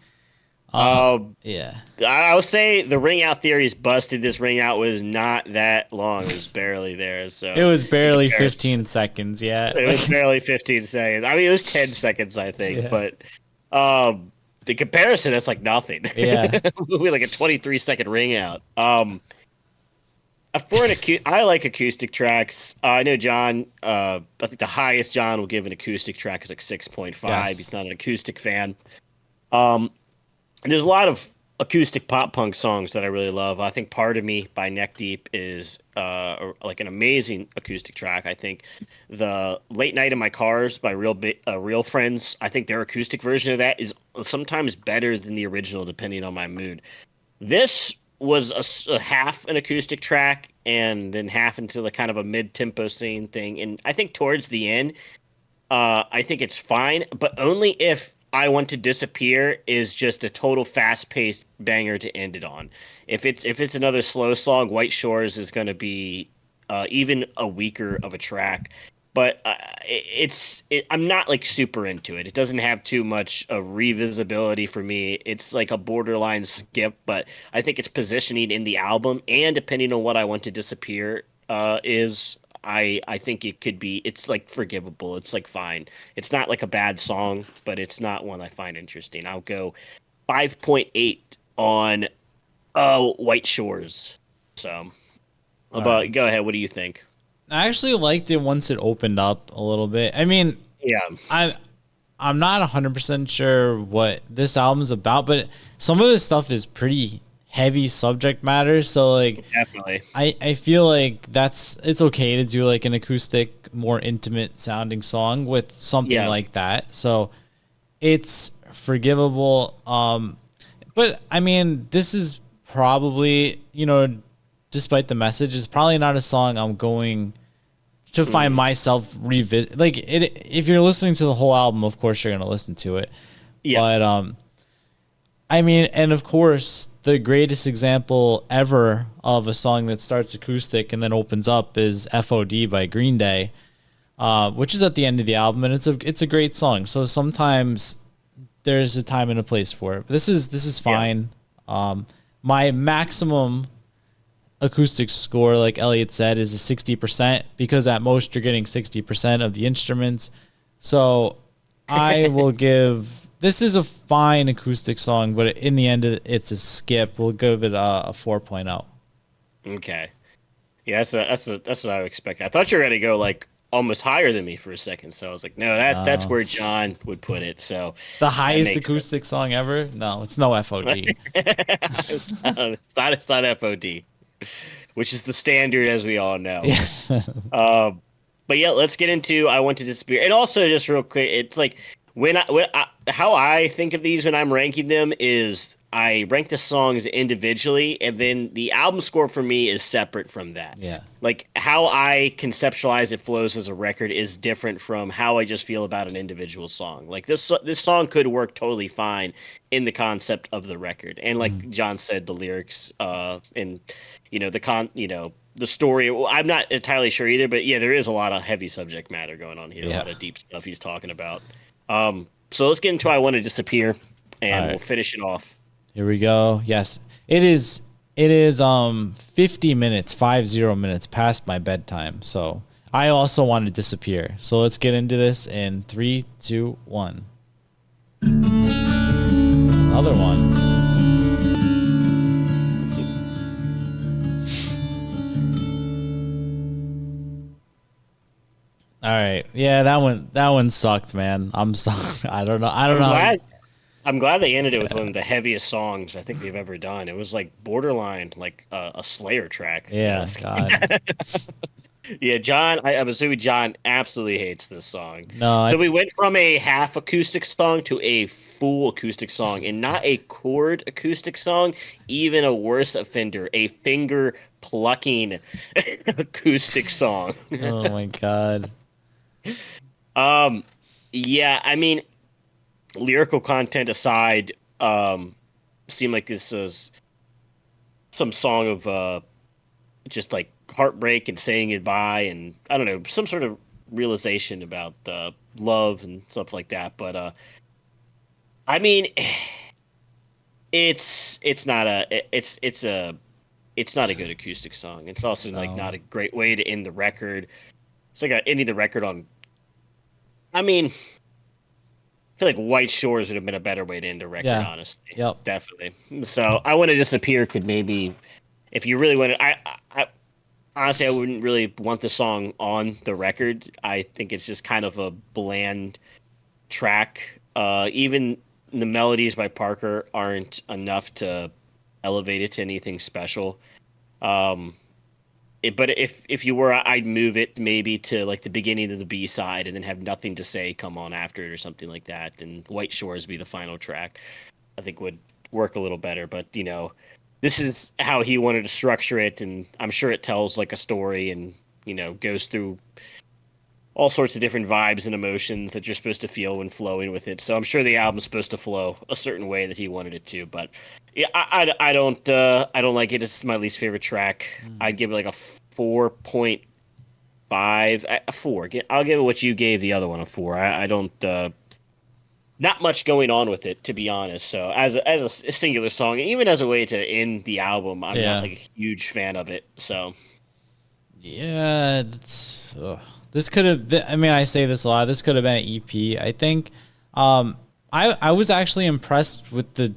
S2: Uh,
S1: Um,
S2: yeah.
S1: I'll say the ring out theory is busted. This ring out was not that long; it was barely there.
S2: It
S1: So,
S2: was
S1: in
S2: barely
S1: comparison,
S2: 15 seconds. Yeah.
S1: it was barely 15 seconds. I mean, it was 10 seconds, I think,
S2: Yeah.
S1: but um, the comparison, that's like nothing.
S2: Yeah.
S1: We like a 23-second ring out. For I like acoustic tracks. I know John. I think the highest John will give an acoustic track is like 6.5. He's
S2: Yes.
S1: not an acoustic fan. Um, and there's a lot of acoustic pop punk songs that I really love. I think "Part of Me" by Neck Deep is like an amazing acoustic track. I think the "Late Night in My Cars" by Real Friends. I think their acoustic version of that is sometimes better than the original, depending on my mood. This was a half an acoustic track and then half into the kind of a mid-tempo scene thing. And I think towards the end, I think it's fine, but only if I Want to Disappear is just a total fast-paced banger to end it on. If it's another slow song, White Shores is going to be even a weaker of a track. But I'm not like super into it. It doesn't have too much of revisability for me. It's like a borderline skip, but I think its positioning in the album and depending on what I Want to Disappear is I think it could be it's like forgivable. It's like fine. It's not like a bad song, but it's not one I find interesting. I'll go 5.8 on White Shores. So,
S2: All right.
S1: about go ahead, what do you think?
S2: I actually liked it once it opened up a little bit. I mean,
S1: Yeah,
S2: I I'm not 100% sure what this album's about, but some of this stuff is pretty heavy subject matter. So like
S1: definitely.
S2: I feel like it's okay to do like an acoustic, more intimate sounding song with something
S1: Yeah.
S2: like that. So it's forgivable. But I mean, this is probably, despite the message, is probably not a song I'm going to find
S1: Mhm.
S2: myself revisit. Like it, if you're listening to the whole album, of course you're gonna listen to it.
S1: Yeah.
S2: But I mean, and of course, the greatest example ever of a song that starts acoustic and then opens up is "FOD" by Green Day, which is at the end of the album, and it's a great song. So sometimes there's a time and a place for it. But this is
S1: Yeah.
S2: fine. My maximum acoustic score, like Elliot said, is a 60% because at most you're getting 60% of the instruments. So I will give this is a fine acoustic song, but in the end it's a skip. We'll give it a 4.0.
S1: Okay. Yeah, that's what I would expect. I thought you were gonna go like almost higher than me for a second, so I was like, no, that's
S2: No.
S1: where John would put it. So
S2: The
S1: that
S2: highest
S1: makes sense.
S2: acoustic song ever? No, it's no FOD.
S1: It's not FOD, which is the standard as we all know.
S2: Yeah.
S1: Uh, but yeah, let's get into I Want to Disappear. And also, just real quick, it's like how I think of these when I'm ranking them is I rank the songs individually, and then the album score for me is separate from that.
S2: Yeah.
S1: Like how I conceptualize it flows as a record is different from how I just feel about an individual song. Like this song could work totally fine in the concept of the record, and
S2: Mm.
S1: like John said, the lyrics, and the story. Well, I'm not entirely sure either, but yeah, there is a lot of heavy subject matter going on here, a
S2: Yeah.
S1: lot of deep stuff he's talking about. So let's get into I Want to Disappear,
S2: All
S1: and we'll
S2: right.
S1: finish it off.
S2: Here we go. Yes. It is 50 minutes, 50 minutes past my bedtime. So I also want to disappear. So let's get into this in 3, 2, 1. Another one. All right. Yeah, that one sucked, man. I'm sorry. I don't know. I don't
S1: I'm
S2: know.
S1: glad I'm glad they ended it with one of the heaviest songs I think they've ever done. It was like borderline like a Slayer track.
S2: Yeah,
S1: Yes.
S2: God.
S1: Yeah, John, I'm assuming John absolutely hates this song.
S2: No,
S1: So we went from a half acoustic song to a full acoustic song, and not a chord acoustic song, even a worse offender, a finger plucking acoustic song.
S2: oh my God.
S1: Yeah, I mean, lyrical content aside, seem like this is some song of just like heartbreak and saying goodbye, and I don't know, some sort of realization about love and stuff like that. But I mean, it's not a it's not a good acoustic song. It's also like
S2: No.
S1: not a great way to end the record. It's like ending the record on. I mean, I feel like White Shores would have been a better way to end a record,
S2: Yeah.
S1: honestly.
S2: Yep.
S1: Definitely. So I Want to Disappear could maybe, if you really wanted, I honestly, I wouldn't really want the song on the record. I think it's just kind of a bland track. Even the melodies by Parker aren't enough to elevate it to anything special. Um, but if you were, I'd move it maybe to like the beginning of the B side and then have Nothing to Say come on after it or something like that, and White Shores be the final track. I think would work a little better. But this is how he wanted to structure it, and I'm sure it tells like a story and goes through all sorts of different vibes and emotions that you're supposed to feel when flowing with it. So I'm sure the album's supposed to flow a certain way that he wanted it to. But yeah, I don't like it. This is my least favorite track.
S2: Mhm.
S1: I'd give it like a 4.5, a four. I'll give it what you gave the other one, a four. I don't. Not much going on with it, to be honest. So as a singular song, even as a way to end the album, I'm not
S2: Yeah.
S1: like a huge fan of it. So
S2: Yeah. That's. This could have. I mean, I say this a lot. This could have been an EP. I think. I was actually impressed with the,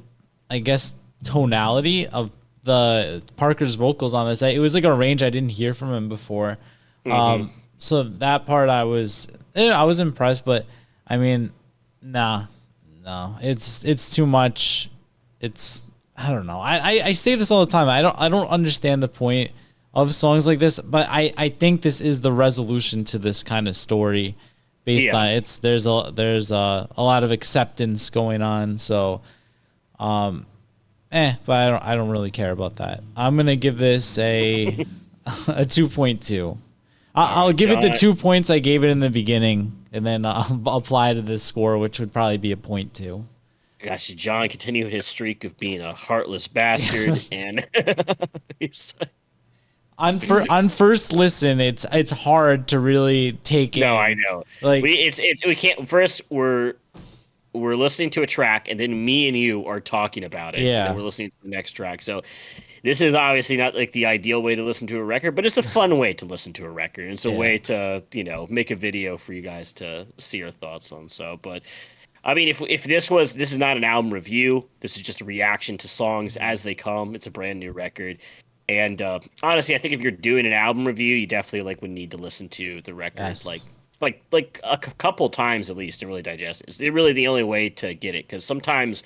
S2: I guess, tonality of the Parker's vocals on this. It was like a range I didn't hear from him before.
S1: hmm
S2: So that part I was impressed, but I mean, nah, no, it's too much. It's I don't know. I say this all the time. I don't understand the point of songs like this, but I think this is the resolution to this kind of story, based
S1: yeah,
S2: on there's a lot of acceptance going on. So but I don't really care about that. I'm gonna give this a 2.2.
S1: all
S2: I'll
S1: right,
S2: give it the
S1: John.
S2: 2 points I gave it in the beginning, and then I'll apply to this score, which would probably be a point two.
S1: Gosh, John continued his streak of being a heartless bastard, and he's
S2: On first listen, it's hard to really take
S1: no, I
S2: in.
S1: know.
S2: Like,
S1: We can't. First, we're listening to a track, and then me and you are talking about it, and then
S2: yeah,
S1: we're listening to the next track. So this is obviously not like the ideal way to listen to a record, but it's a fun way to listen to a record. It's a
S2: yeah,
S1: way to make a video for you guys to see our thoughts on. So, but I mean, if this is not an album review, this is just a reaction to songs as they come. It's a brand new record. And honestly, I think if you're doing an album review, you definitely like would need to listen to the record
S2: yes,
S1: like a couple times at least to really digest it. It's really the only way to get it because sometimes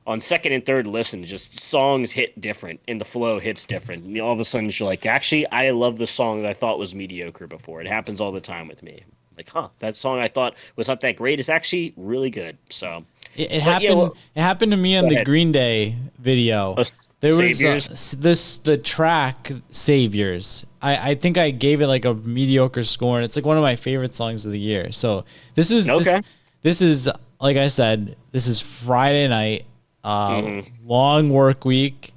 S1: on second and third listen, just songs hit different and the flow hits different. And all of a sudden, you're like, actually, I love the song that I thought was mediocre before. It happens all the time with me. Like, huh, that song I thought was not that great is actually really good. So,
S2: it
S1: but yeah,
S2: happened.
S1: well,
S2: It happened to me on
S1: go
S2: the
S1: ahead.
S2: Green Day video.
S1: Uh,
S2: There was
S1: Saviors.
S2: the track Saviors. I think I gave it like a mediocre score, and it's like one of my favorite songs of the year. So this is
S1: Okay.
S2: this is like I said, this is Friday night,
S1: hmm
S2: long work week,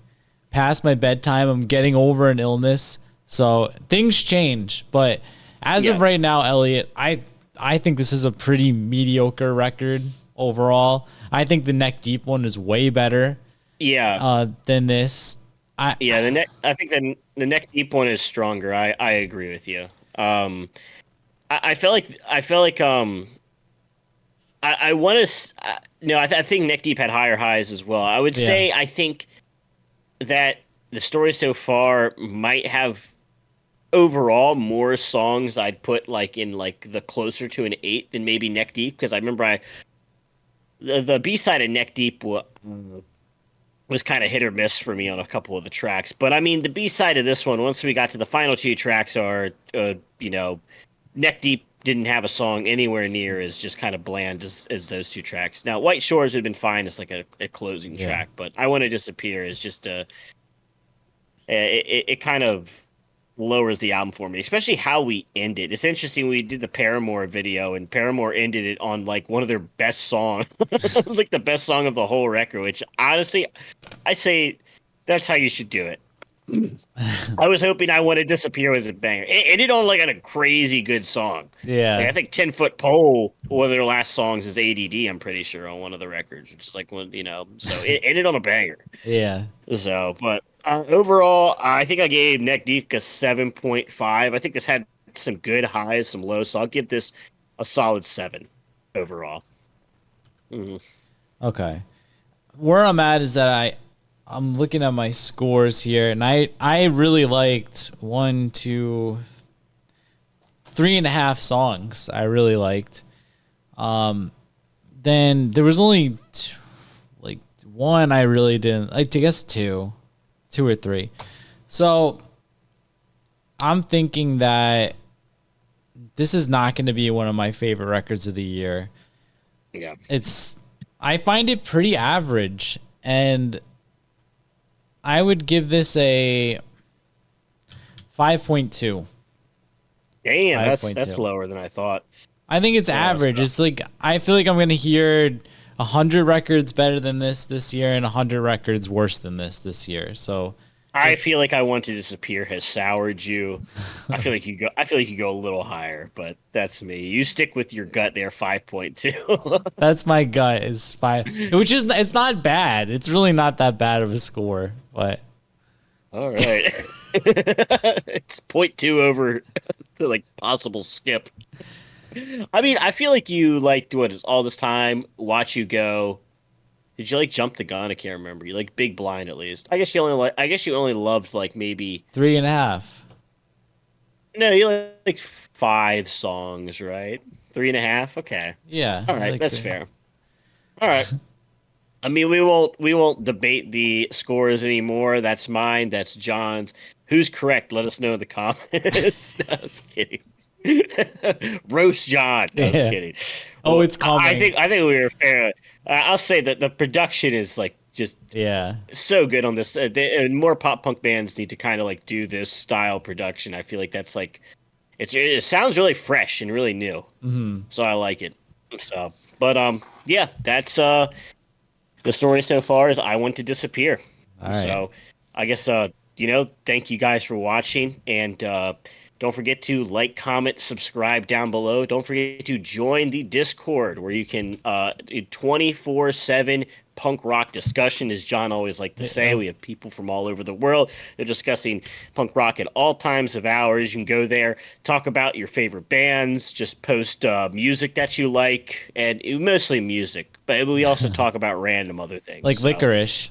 S2: past my bedtime. I'm getting over an illness, so things change. But as of
S1: Yeah.
S2: right now, Elliot, I think this is a pretty mediocre record overall. I think the Neck Deep one is way better
S1: Yeah.
S2: than this. I
S1: Yeah. I think the neck deep one is stronger. I agree with you. I felt like I want to. No, I think Neck Deep had higher highs as well. I would
S2: yeah,
S1: say I think that the story so far might have overall more songs I'd put like in like the closer to an eight than maybe Neck Deep because I remember the B side of Neck Deep was kind of hit or miss for me on a couple of the tracks. But I mean the B side of this one once we got to the final two tracks are Neck Deep didn't have a song anywhere near as just kind of bland as those two tracks. Now, White Shores would have been fine as like a closing
S2: yeah,
S1: track, but I Want to Disappear is just it kind of lowers the album for me, especially how we end it. It's interesting. We did the Paramore video, and Paramore ended it on like one of their best songs, like the best song of the whole record. Which honestly, I say that's how you should do it. I was hoping I Want to Disappear was a banger. It ended on like on a crazy good song. Like
S2: Yeah.
S1: I think 10-Foot Pole, one of their last songs is ADD, I'm pretty sure, on one of the records, which is like one, so it ended on a banger.
S2: Yeah.
S1: So, but overall, I think I gave Neck Deep a 7.5. I think this had some good highs, some lows, so I'll give this a solid 7 overall. Mhm.
S2: Okay. Where I'm at is that I'm looking at my scores here, and I really liked 3.5 songs. I really liked. Then there was only like one I really didn't like. I guess two or three. So I'm thinking that this is not going to be one of my favorite records of the year.
S1: Yeah.
S2: I find it pretty average, and I would give this a 5.2.
S1: Damn, that's
S2: 5.2.
S1: lower than I thought.
S2: I think it's
S1: Yeah,
S2: average. It's like I feel like I'm gonna hear 100 records better than this year, and 100 records worse than this year. So
S1: I feel like I Want to Disappear has soured you. I feel like you go a little higher, but that's me. You stick with your gut there, 5.2.
S2: that's my gut is 5, which is it's not bad. It's really not that bad of a score, but
S1: All right. It's point 0.2 over the like possible skip. I mean, I feel like you liked what is All This Time, Watch You Go. Did you like Jump the Gun? I can't remember. You like Big Blind at least. I guess you only loved like maybe
S2: 3.5.
S1: no, you like 5 songs, right? 3.5? Okay.
S2: Yeah,
S1: All
S2: I
S1: right,
S2: like
S1: that's
S2: that.
S1: fair. All right. I mean, we won't debate the scores anymore. That's mine. That's John's. Who's correct? Let us know in the comments. No, I was kidding. Roast John. No, I was
S2: Yeah.
S1: kidding.
S2: Oh,
S1: Well,
S2: it's coming.
S1: I think we were fair. I'll say that the production is like just
S2: Yeah.
S1: so good on this. And more pop punk bands need to kind of like do this style production. I feel like that's like it sounds really fresh and really new.
S2: Hmm.
S1: So I like it. So, but yeah, that's the story so far is I Want to Disappear.
S2: All right.
S1: So I guess thank you guys for watching, and don't forget to like, comment, subscribe down below. Don't forget to join the Discord where you can 24/7 punk rock discussion, as John always liked to say.
S2: Yeah.
S1: We have people from all over the world. They're discussing punk rock at all times of hours. You can go there, talk about your favorite bands, just post music that you like, and mostly music. But we also talk about random other things.
S2: Like
S1: So,
S2: licorice.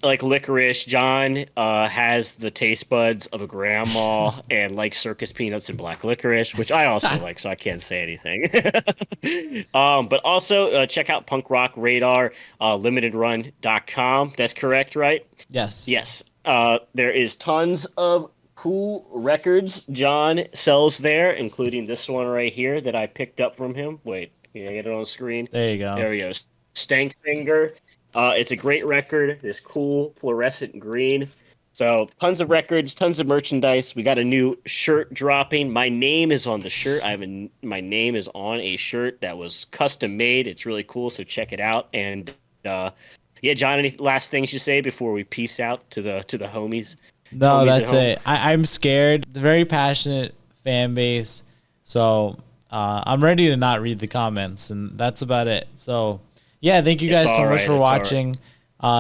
S1: like licorice. John has the taste buds of a grandma and likes circus peanuts and black licorice, which I also like, so I can't say anything. But also check out Punk Rock Radar, limitedrun.com. That's correct, right?
S2: Yes.
S1: Yes. There is tons of cool records John sells there, including this one right here that I picked up from him. Wait, can I get it on the screen?
S2: There you go.
S1: There we go. Stank Finger. It's a great record. This cool fluorescent green. So tons of records, tons of merchandise. We got a new shirt dropping. My name is on the shirt. My name is on a shirt that was custom made. It's really cool. So check it out. And yeah, John, any last things you say before we peace out to the homies?
S2: No,
S1: Homies at
S2: that's
S1: home?
S2: it. I'm scared. The very passionate fan base. So I'm ready to not read the comments, and that's about it. So yeah, thank you guys
S1: It's
S2: so
S1: all
S2: much
S1: right,
S2: for
S1: it's all right.
S2: watching.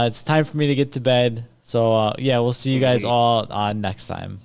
S2: It's time for me to get to bed. So yeah, we'll see you guys all next time.